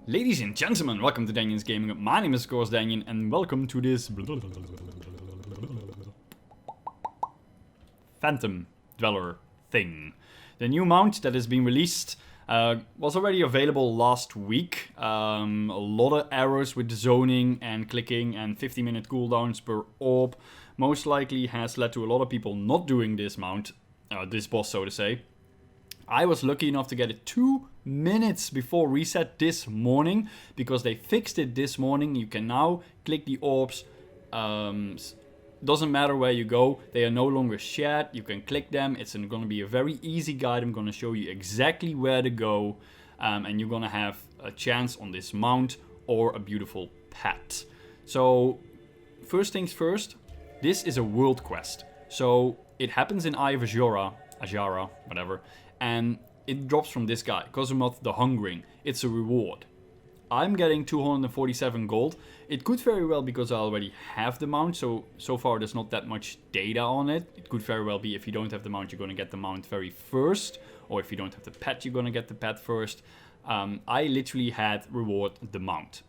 Ladies and gentlemen, welcome to Danion's Gaming. My name is of course Danion, and welcome to this Phantom Dweller thing. The new mount that has been released was already available last week. A lot of errors with zoning and clicking and 50-minute cooldowns per orb most likely has led to a lot of people not doing this mount, this boss so to say. I was lucky enough to get it 2 minutes before reset this morning, because they fixed it this morning. You can now click the orbs. Doesn't matter where you go, they are no longer shared. You can click them. It's going to be a very easy guide. I'm going to show you exactly where to go, and you're going to have a chance on this mount or a beautiful pet. So first things first, this is a world quest. So it happens in Eye of Ajara, whatever. And it drops from this guy, Kosumoth the Hungering. It's a reward. I'm getting 247 gold. It could very well, because I already have the mount, so far there's not that much data on it. It could very well be if you don't have the mount, you're going to get the mount very first. Or if you don't have the pet, you're going to get the pet first. I literally had reward the mount.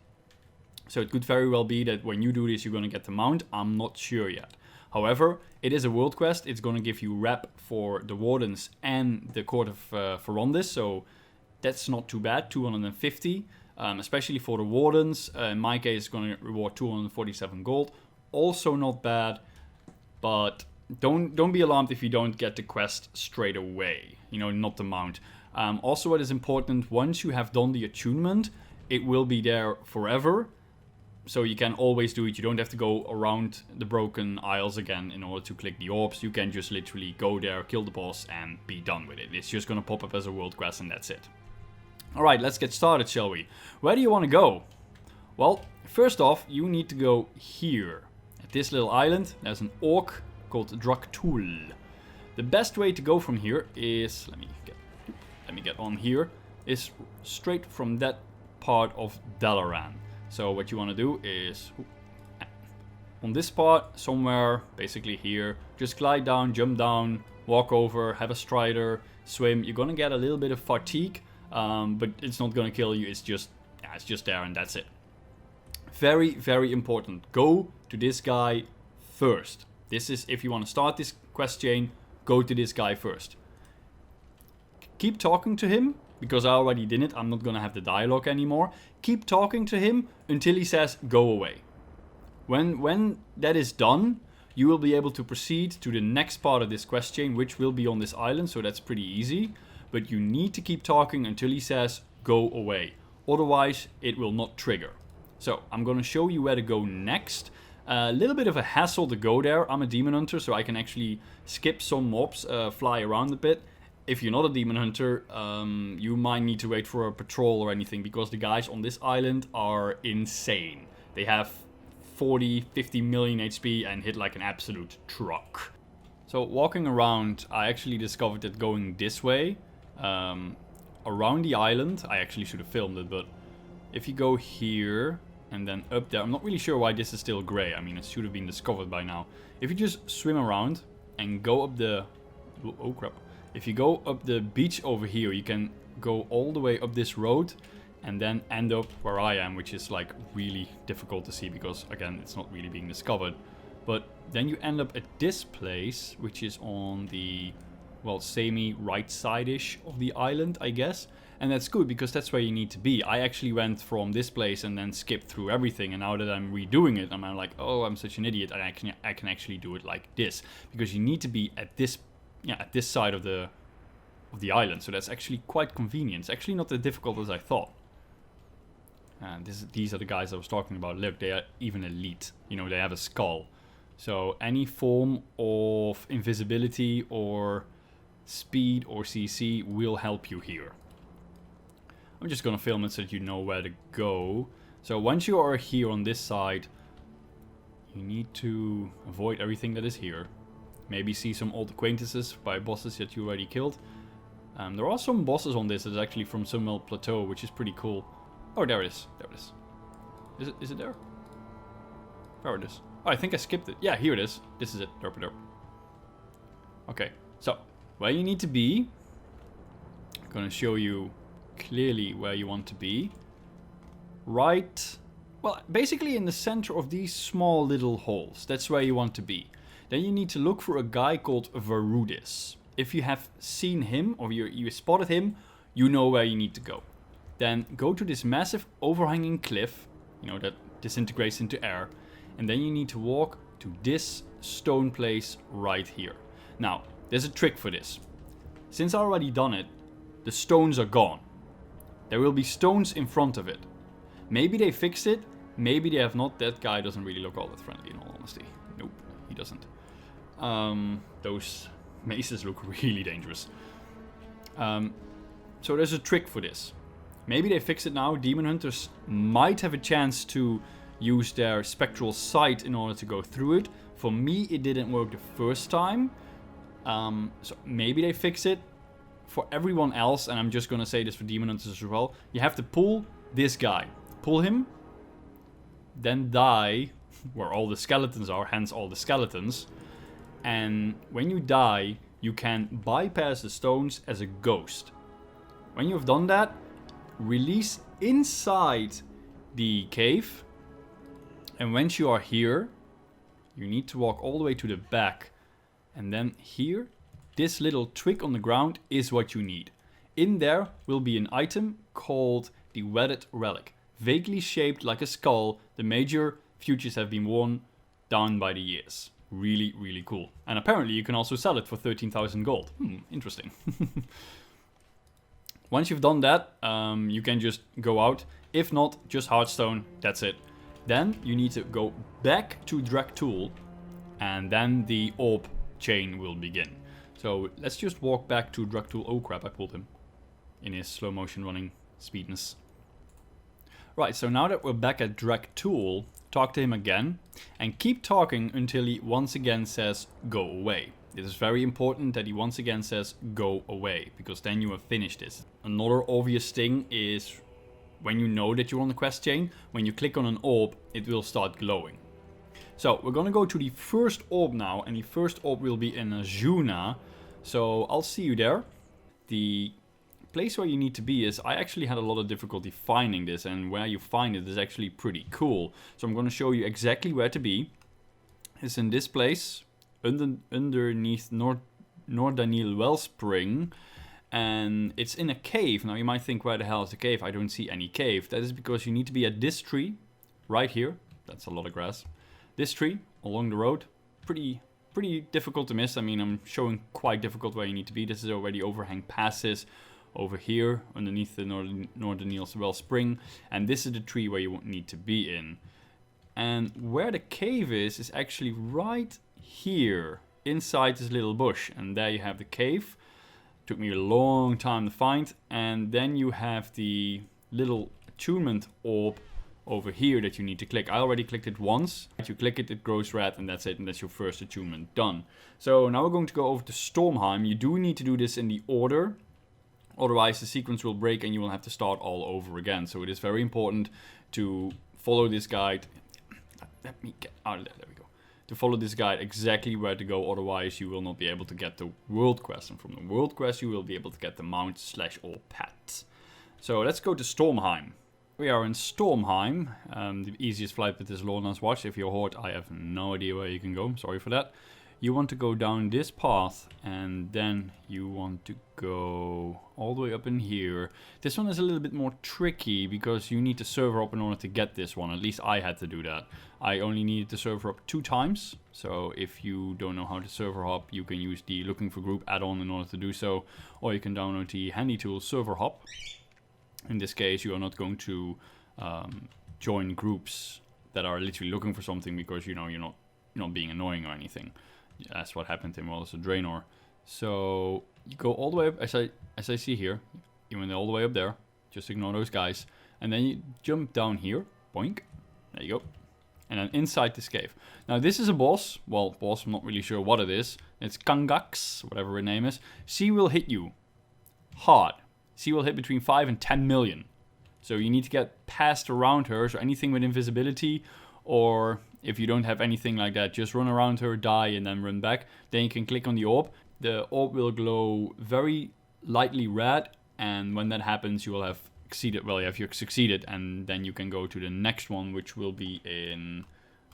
So it could very well be that when you do this, you're going to get the mount. I'm not sure yet. However, it is a world quest. It's going to give you rep for the Wardens and the Court of Ferondis, so that's not too bad, 250. Especially for the Wardens, in my case, it's going to reward 247 gold. Also not bad, but don't be alarmed if you don't get the quest straight away. You know, not the mount. Also, what is important, once you have done the attunement, it will be there forever. So you can always do it. You don't have to go around the broken aisles again in order to click the orbs. You can just literally go there, kill the boss, and be done with it. It's just going to pop up as a world quest, and that's it. Alright, let's get started, shall we? Where do you want to go? Well, first off, you need to go here. At this little island, there's an orc called Drak'thul. The best way to go from here is... Let me get on here. Is straight from that part of Dalaran. So what you want to do is, on this part, somewhere, basically here, just glide down, jump down, walk over, have a strider, swim. You're going to get a little bit of fatigue, but it's not going to kill you. It's just there, and that's it. Very, very important. Go to this guy first. This is, if you want to start this quest chain, go to this guy first. Keep talking to him. Because I already did it, I'm not going to have the dialogue anymore. Keep talking to him until he says, go away. When that is done, you will be able to proceed to the next part of this quest chain, which will be on this island, so that's pretty easy. But you need to keep talking until he says, go away. Otherwise, it will not trigger. So, I'm going to show you where to go next. A little bit of a hassle to go there. I'm a demon hunter, so I can actually skip some mobs, fly around a bit. If you're not a demon hunter, you might need to wait for a patrol or anything, because the guys on this island are insane. They have 40, 50 million HP and hit like an absolute truck. So walking around, I actually discovered that going this way, around the island, I actually should have filmed it, but if you go here and then up there, I'm not really sure why this is still grey. I mean, it should have been discovered by now. If you just swim around and go up the... Oh crap. If you go up the beach over here, you can go all the way up this road and then end up where I am, which is like really difficult to see because, again, it's not really being discovered. But then you end up at this place, which is on the, well, semi-right side-ish of the island, I guess. And that's good because that's where you need to be. I actually went from this place and then skipped through everything. And now that I'm redoing it, I'm like, oh, I'm such an idiot. And I can actually do it like this. Because you need to be at this side of the island, so that's actually quite convenient. It's actually not as difficult as I thought. And these are the guys I was talking about. Look, they are even elite. You know, they have a skull. So any form of invisibility or speed or CC will help you here. I'm just gonna film it so that you know where to go. So once you are here on this side, you need to avoid everything that is here. Maybe see some old acquaintances by bosses that you already killed. There are some bosses on this that is actually from Summel Plateau, which is pretty cool. Oh, there it is. There it is. Is it there? There it is. Oh, I think I skipped it. Yeah, here it is. This is it. Derp. Okay, so where you need to be. I'm going to show you clearly where you want to be. right, well, basically in the center of these small little holes. That's where you want to be. Then you need to look for a guy called Varudis. If you have seen him, or you spotted him, you know where you need to go. Then go to this massive overhanging cliff, that disintegrates into air. And then you need to walk to this stone place right here. Now, there's a trick for this. Since I already done it, the stones are gone. There will be stones in front of it. Maybe they fixed it, maybe they have not. That guy doesn't really look all that friendly, in all honesty. Nope, he doesn't. Those maces look really dangerous. So there's a trick for this. Maybe they fix it now. Demon hunters might have a chance to use their spectral sight in order to go through it. For me, it didn't work the first time. So maybe they fix it. For everyone else, and I'm just gonna say this for demon hunters as well, you have to pull this guy. Pull him, then die where all the skeletons are, hence all the skeletons. And when you die, you can bypass the stones as a ghost. When you have done that, release inside the cave. And once you are here, you need to walk all the way to the back. And then here, this little twig on the ground is what you need. In there will be an item called the Wedded Relic. Vaguely shaped like a skull, the major futures have been worn down by the years. Really, really cool. And apparently you can also sell it for 13,000 gold. Interesting. Once you've done that, you can just go out. If not, just Hearthstone, that's it. Then you need to go back to Drak'thul, and then the orb chain will begin. So let's just walk back to Drak'thul. Oh crap, I pulled him in his slow motion running speedness. Right, so now that we're back at Drak'thul, talk to him again, and keep talking until he once again says, go away. It is very important that he once again says, go away, because then you have finished this. Another obvious thing is, when you know that you're on the quest chain, when you click on an orb, it will start glowing. So, we're gonna go to the first orb now, and the first orb will be in Azuna. So, I'll see you there. The place where you need to be is, I actually had a lot of difficulty finding this, and where you find it is actually pretty cool. So I'm going to show you exactly where to be. It's in this place, underneath Nordanil Wellspring, and it's in a cave. Now you might think, where the hell is the cave? I don't see any cave. That is because you need to be at this tree, right here. That's a lot of grass. This tree, along the road, pretty difficult to miss. I mean, I'm showing quite difficult where you need to be. This is already overhang passes. Over here, underneath the Nordanil Wellspring, and this is the tree where you need to be in. And where the cave is actually right here, inside this little bush, and there you have the cave. Took me a long time to find, and then you have the little attunement orb over here that you need to click. I already clicked it once. You click it, it grows red, and that's it, and that's your first attunement done. So now we're going to go over to Stormheim. You do need to do this in the order. Otherwise, the sequence will break and you will have to start all over again. So it is very important to follow this guide. Let me get out of there. There we go. To follow this guide exactly where to go. Otherwise, you will not be able to get the world quest. And from the world quest, you will be able to get the mount/all pet. So let's go to Stormheim. We are in Stormheim. The easiest flight path is Ilona's Watch. If you're Horde, I have no idea where you can go. Sorry for that. You want to go down this path, and then you want to go all the way up in here. This one is a little bit more tricky because you need the server up in order to get this one. At least I had to do that. I only needed the server up 2 times. So if you don't know how to server hop, you can use the Looking for Group add-on in order to do so. Or you can download the handy tool Server Hop. In this case, you are not going to join groups that are literally looking for something because you're not being annoying or anything. That's what happened to him while it's a Draenor. So you go all the way up, as I see here. You went all the way up there. Just ignore those guys. And then you jump down here. Boink. There you go. And then inside this cave. Now this is a boss. Well, boss, I'm not really sure what it is. It's Kangax, whatever her name is. She will hit you hard. She will hit between 5 and 10 million. So you need to get past around her. So anything with invisibility, or if you don't have anything like that, just run around her, die, and then run back. Then you can click on the orb. The orb will glow very lightly red, and when that happens, you will have succeeded. Well, yeah, if you've succeeded, and then you can go to the next one, which will be in...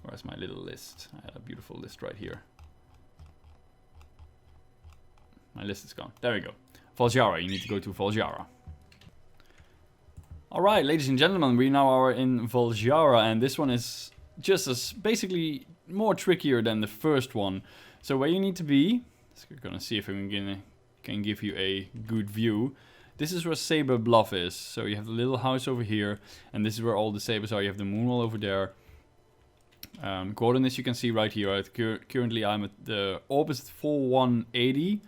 Where's my little list? I had a beautiful list right here. My list is gone. There we go. Vol'jara. You need to go to Vol'jara. Alright, ladies and gentlemen, we now are in Vol'jara, and this one is just as basically more trickier than the first one. So where you need to be, we're gonna see if I can give you a good view. This is where Saber Bluff is. So you have the little house over here, and this is where all the sabers are. You have the moon wall over there. Coordinates you can see right here. Currently I'm at the orb is 4180.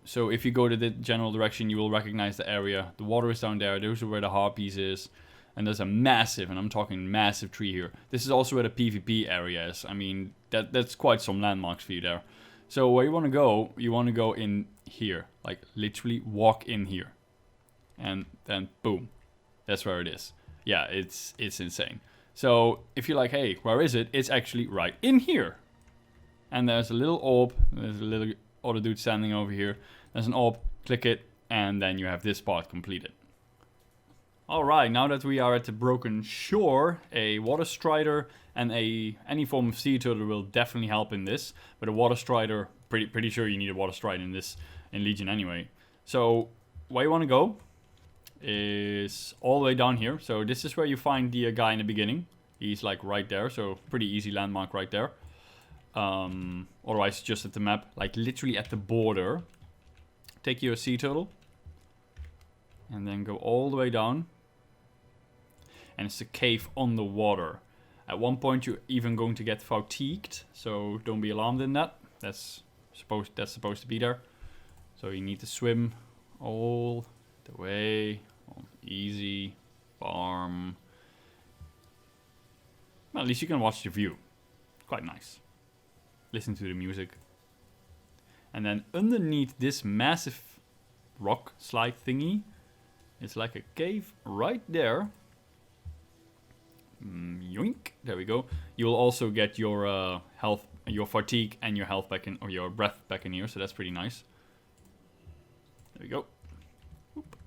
So if you go to the general direction, you will recognize the area. The water is down there. Those are where the harpies is. And there's a massive, and I'm talking massive tree here. This is also where the PvP area is. I mean, that's quite some landmarks for you there. So where you want to go in here. Like literally walk in here. And then boom. That's where it is. Yeah, it's insane. So if you're like, hey, where is it? It's actually right in here. And there's a little orb. There's a little other dude standing over here. There's an orb. Click it. And then you have this part completed. Alright, now that we are at the Broken Shore, a Water Strider and any form of sea turtle will definitely help in this. But a Water Strider, pretty sure you need a Water Strider in Legion anyway. So where you want to go is all the way down here. So this is where you find the guy in the beginning. He's like right there, so pretty easy landmark right there. Otherwise just at the map, like literally at the border. Take your sea turtle and then go all the way down, and it's a cave on the water. At one point you're even going to get fatigued, so don't be alarmed in that. That's supposed to be there. So you need to swim all the way. Easy, farm. Well, at least you can watch the view. Quite nice. Listen to the music. And then underneath this massive rock slide thingy, it's like a cave right there. Yoink. There we go. You will also get your health, your fatigue, and your health back in, or your breath back in here. So that's pretty nice. There we go. Oop.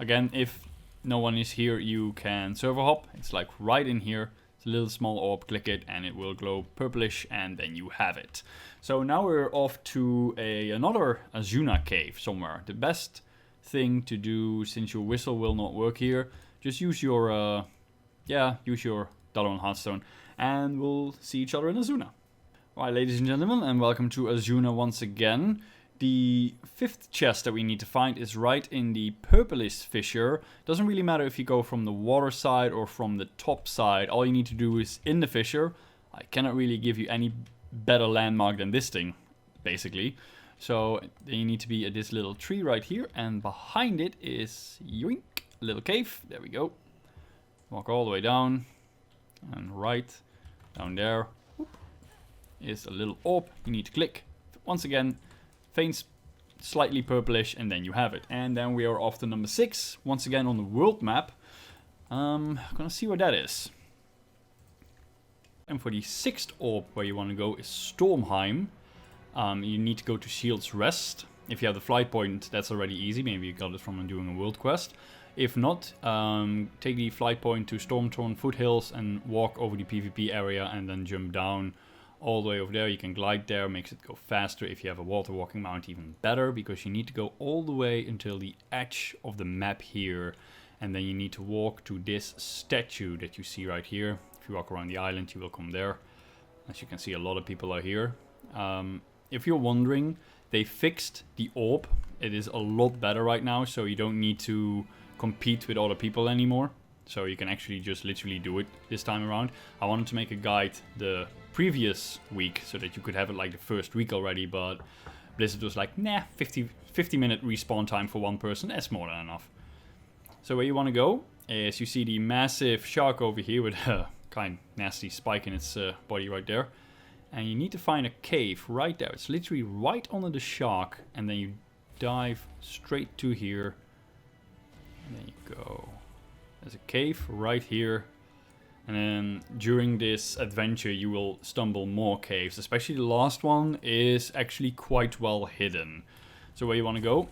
Again, if no one is here, you can server hop. It's like right in here. It's a little small orb. Click it, and it will glow purplish, and then you have it. So now we're off to another Azuna cave somewhere. The best thing to do, since your whistle will not work here, just use your Danion Hearthstone, and we'll see each other in Azuna. Alright, ladies and gentlemen, and welcome to Azuna once again. The fifth chest that we need to find is right in the purplish fissure. Doesn't really matter if you go from the water side or from the top side. All you need to do is in the fissure. I cannot really give you any better landmark than this thing, basically. So then you need to be at this little tree right here, and behind it is yoink, a little cave. There we go. Walk all the way down, and right down there is a little orb. You need to click once again. Faints slightly purplish, and then you have it. And then we are off to number 6, once again on the world map. Gonna see where that is. And for the 6th orb where you want to go is Stormheim. You need to go to Shield's Rest. If you have the flight point, that's already easy. Maybe you got it from doing a world quest. If not, take the flight point to Stormthorn Foothills and walk over the PvP area, and then jump down all the way over there. You can glide there, makes it go faster. If you have a water walking mount, even better, because you need to go all the way until the edge of the map here, and then you need to walk to this statue that you see right here. If you walk around the island, you will come there. As you can see, a lot of people are here. If you're wondering, they fixed the orb. It is a lot better right now, so you don't need to compete with other people anymore. So you can actually just literally do it this time around. I wanted to make a guide the previous week so that you could have it like the first week already, but Blizzard was like, nah, 50 minute respawn time for one person, that's more than enough. So where you want to go is, you see the massive shark over here with a kind of nasty spike in its body right there, and you need to find a cave right there. It's literally right under the shark, and then you dive straight to here, and then you go. There's a cave right here. And then during this adventure you will stumble more caves, especially the last one is actually quite well hidden. So where you want to go,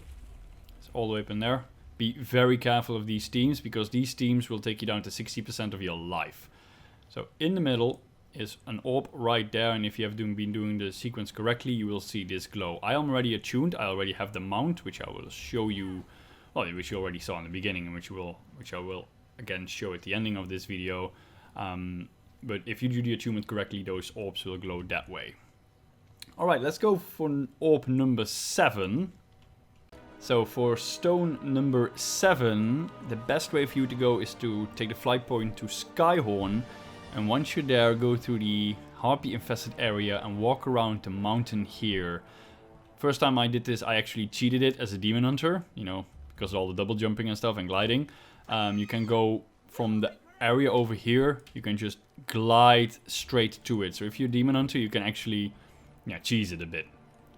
it's all the way up in there. be very careful of these teams, because these teams will take you down to 60% of your life. So in the middle is an orb right there, and if you have been doing the sequence correctly, you will see this glow. I am already attuned. I already have the mount, which I will show you, well, which you already saw in the beginning, and which I will again show at the ending of this video. But if you do the attunement correctly, those orbs will glow that way. Alright, let's go for orb number 7. So for stone number 7, the best way for you to go is to take the flight point to Skyhorn, and once you're there, go through the harpy infested area and walk around the mountain here. First time I did this, I actually cheated it as a demon hunter, you know, because of all the double jumping and stuff and gliding. You can go from the area over here, you can just glide straight to it. So if you're a demon hunter, you can actually, yeah, cheese it a bit.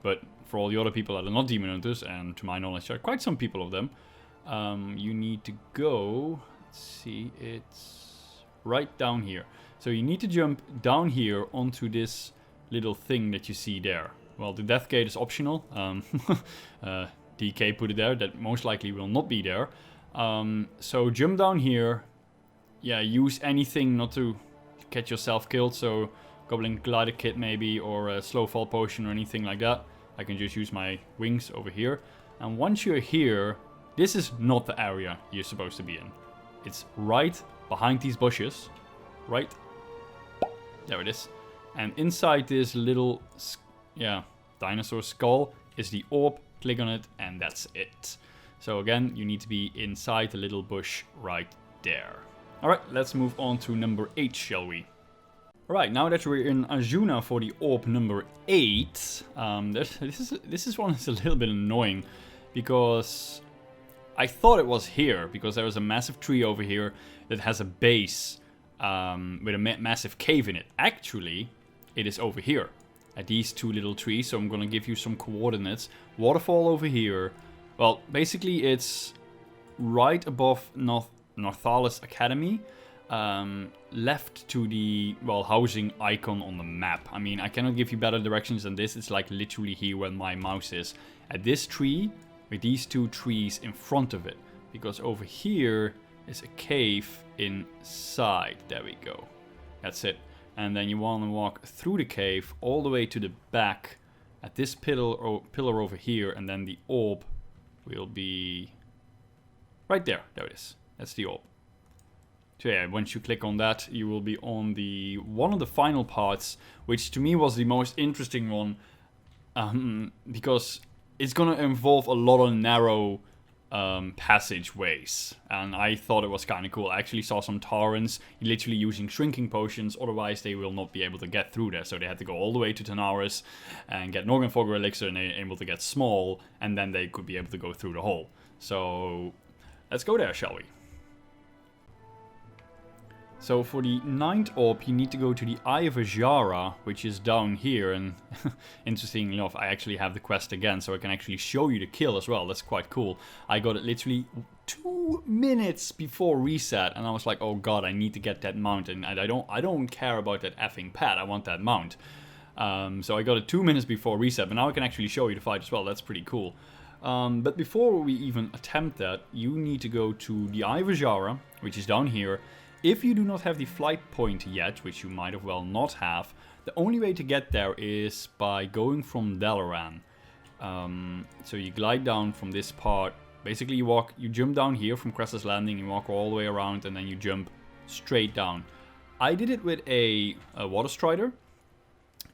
But for all the other people that are not demon hunters, and to my knowledge there are quite some people of them, you need to go, let's see, it's right down here. So you need to jump down here onto this little thing that you see there. Well, the death gate is optional. DK put it there, that most likely will not be there. So jump down here. Yeah, use anything not to get yourself killed. So Goblin Glider Kit maybe, or a slow fall potion or anything like that. I can just use my wings over here. And once you're here, this is not the area you're supposed to be in. It's right behind these bushes. Right. There it is. And inside this little, yeah, dinosaur skull is the orb. Click on it and that's it. So again, you need to be inside the little bush right there. Alright, let's move on to number 8, shall we? Alright, now that we're in Arjuna for the orb number 8, this is one that's a little bit annoying, because I thought it was here, because there was a massive tree over here that has a base with a massive cave in it. Actually, it is over here at these two little trees, so I'm gonna give you some coordinates. Waterfall over here. Well, basically it's right above Northalis Academy, left to the, well, housing icon on the map. I mean, I cannot give you better directions than this. It's like literally here where my mouse is. At this tree, with these two trees in front of it. Because over here is a cave inside. There we go. That's it. And then you want to walk through the cave all the way to the back at this pillar over here. And then the orb will be right there. There it is. That's the orb. So yeah, once you click on that, you will be on the one of the final parts, which to me was the most interesting one, because it's gonna involve a lot of narrow passageways, and I thought it was kind of cool. I actually saw some Taurans literally using shrinking potions, otherwise they will not be able to get through there. So they had to go all the way to Tanaris and get Norgenfogger Elixir, and they're able to get small, and then they could be able to go through the hole. So let's go there, shall we? So for the 9th orb, you need to go to the Eye of Ajara, which is down here. And interestingly enough, I actually have the quest again, so I can actually show you the kill as well. That's quite cool. I got it literally 2 minutes before reset, and I was like, oh god, I need to get that mount. And I don't care about that effing pad. I want that mount. So I got it 2 minutes before reset, but now I can actually show you the fight as well. That's pretty cool. But before we even attempt that, you need to go to the Eye of Ajara, which is down here. If you do not have the flight point yet, which you might have well not have, the only way to get there is by going from Dalaran. So you glide down from this part. Basically you jump down here from Cress's Landing, you walk all the way around, and then you jump straight down. I did it with a Water Strider.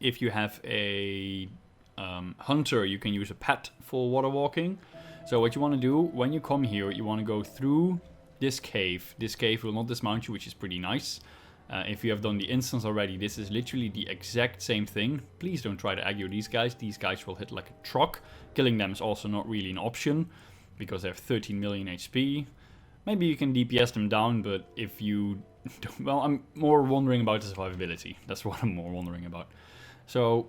If you have a hunter, you can use a pet for water walking. So what you want to do, when you come here, you want to go through this cave. This cave will not dismount you, which is pretty nice. If you have done the instance already, this is literally the exact same thing. Please don't try to aggro these guys. These guys will hit like a truck. Killing them is also not really an option, because they have 13 million HP. Maybe you can DPS them down, but if you don't, well, I'm more wondering about the survivability. That's what I'm more wondering about. So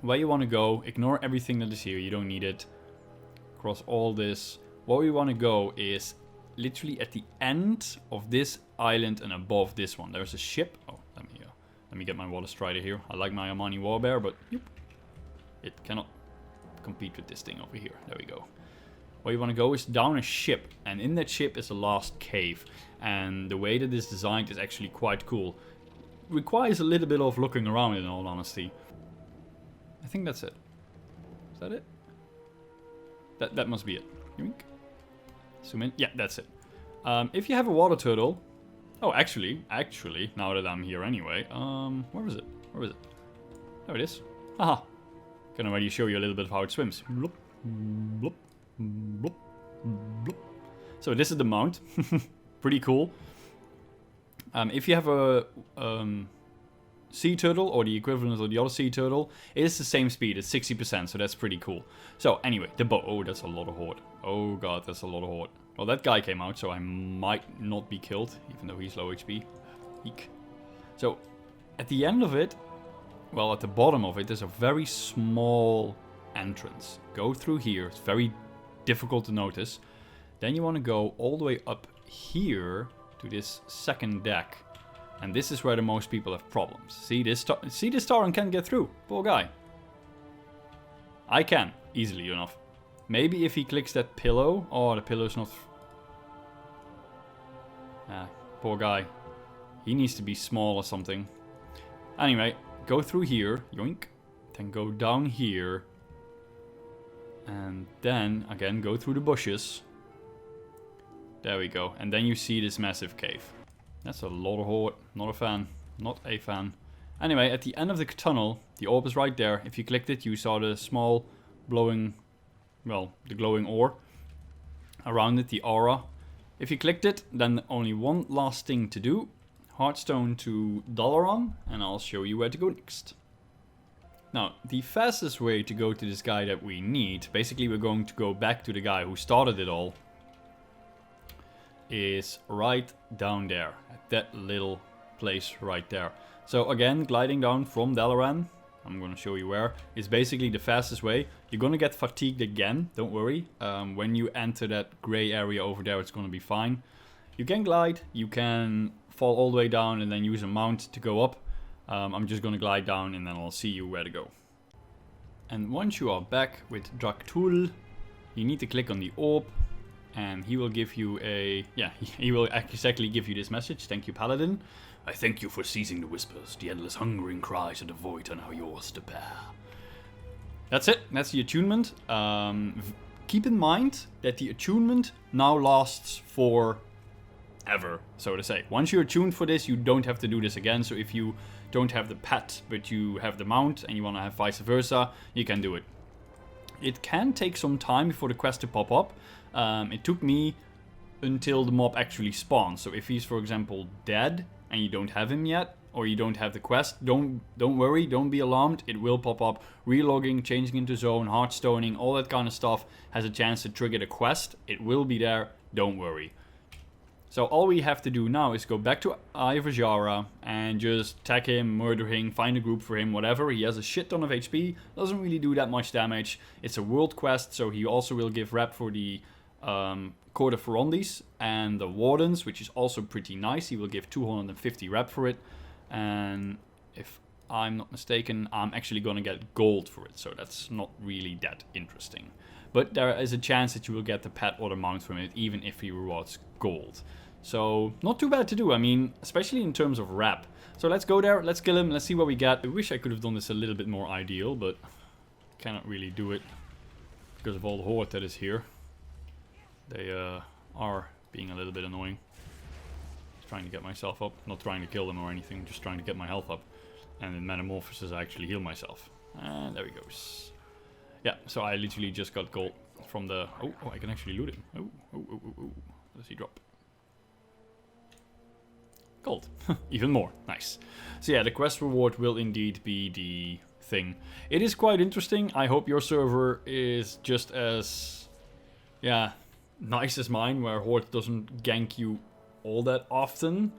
where you want to go, ignore everything that is here. You don't need it. Cross all this. Where we want to go is literally at the end of this island and above this one. There's a ship. Oh, let me get my Water Strider here. I like my Amani Warbear, but it cannot compete with this thing over here. There we go. where you want to go is down a ship, and in that ship is a last cave. And the way that it's designed is actually quite cool. Requires a little bit of looking around, in all honesty. I think that's it. Is that it? That must be it. Yoink. Zoom in. Yeah, that's it. If you have a water turtle... Oh, actually, now that I'm here anyway. Where is it? Where is it? There it is. Haha. Can already show you a little bit of how it swims. Bloop, bloop, bloop, bloop. So this is the mount. Pretty cool. If you have a sea turtle, or the equivalent of the other sea turtle, it is the same speed. It's 60%, so that's pretty cool. So anyway, the boat. Oh, that's a lot of horde. Oh god, that's a lot of horde. Well, that guy came out, so I might not be killed, even though he's low HP. Eek. So, at the end of it, well, at the bottom of it, there's a very small entrance. Go through here. It's very difficult to notice. Then you want to go all the way up here to this second deck. And this is where the most people have problems. See this Tauren can't get through. Poor guy. I can, easily enough. Maybe if he clicks that pillow. Oh, the pillow's not... poor guy. He needs to be small or something. Anyway, go through here. Yoink. Then go down here. And then, again, go through the bushes. There we go. And then you see this massive cave. That's a lot of horde. Not a fan. Not a fan. Anyway, at the end of the tunnel, the orb is right there. If you clicked it, you saw the small glowing... Well, the glowing ore. Around it, the aura. If you clicked it, then only one last thing to do. Heartstone to Dalaran, and I'll show you where to go next. Now, the fastest way to go to this guy that we need, basically we're going to go back to the guy who started it all, is right down there, at that little place right there. So again, gliding down from Dalaran, I'm going to show you where, is basically the fastest way. You're going to get fatigued again, don't worry. When you enter that grey area over there, it's going to be fine. You can glide, you can fall all the way down and then use a mount to go up. I'm just going to glide down and then I'll see you where to go. And once you are back with Drak'thul, you need to click on the orb. And he will give you a... Yeah, he will exactly give you this message. Thank you, Paladin. I thank you for seizing the whispers. The endless hungering cries of the void are now yours to bear. That's it. That's the attunement. Keep in mind that the attunement now lasts for ever, so to say. Once you're attuned for this, you don't have to do this again. So if you don't have the pet, but you have the mount, and you want to have vice versa, you can do it. It can take some time before the quest to pop up. It took me until the mob actually spawns. So if he's, for example, dead and you don't have him yet, or you don't have the quest, don't worry, don't be alarmed. It will pop up. Relogging, changing into zone, heartstoning, all that kind of stuff has a chance to trigger the quest. It will be there. Don't worry. So all we have to do now is go back to Ivajara and just tag him, murder him, find a group for him, whatever. He has a shit ton of HP, doesn't really do that much damage. It's a world quest, so he also will give rep for the Court of Ferondis and the Wardens, which is also pretty nice. He will give 250 rep for it. And if I'm not mistaken, I'm actually going to get gold for it, so that's not really that interesting. But there is a chance that you will get the pet or the mount from it, even if he rewards gold. So, not too bad to do, I mean, especially in terms of rep. So let's go there, let's kill him, let's see what we get. I wish I could have done this a little bit more ideal, but cannot really do it because of all the horde that is here. They are being a little bit annoying. Just trying to get myself up, not trying to kill them or anything, just trying to get my health up. And in Metamorphosis I actually heal myself. And there he goes. Yeah, so I literally just got gold from the... Oh, I can actually loot him. Oh. What does he drop? Gold. Even more. Nice. So yeah, the quest reward will indeed be the thing. It is quite interesting. I hope your server is just as... Yeah, nice as mine, where Horde doesn't gank you all that often.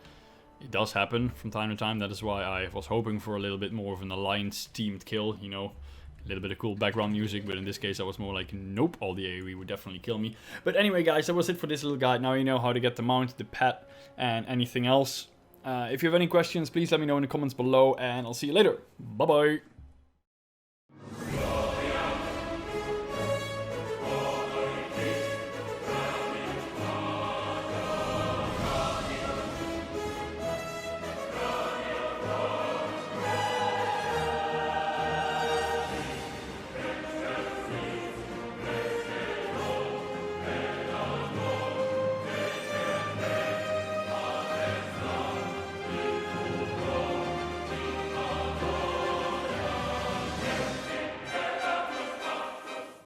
It does happen from time to time. That is why I was hoping for a little bit more of an alliance-themed kill, you know. A little bit of cool background music, but in this case I was more like, nope, all the AoE would definitely kill me. But anyway, guys, that was it for this little guide. Now you know how to get the mount, the pet, and anything else. If you have any questions, please let me know in the comments below, and I'll see you later. Bye-bye.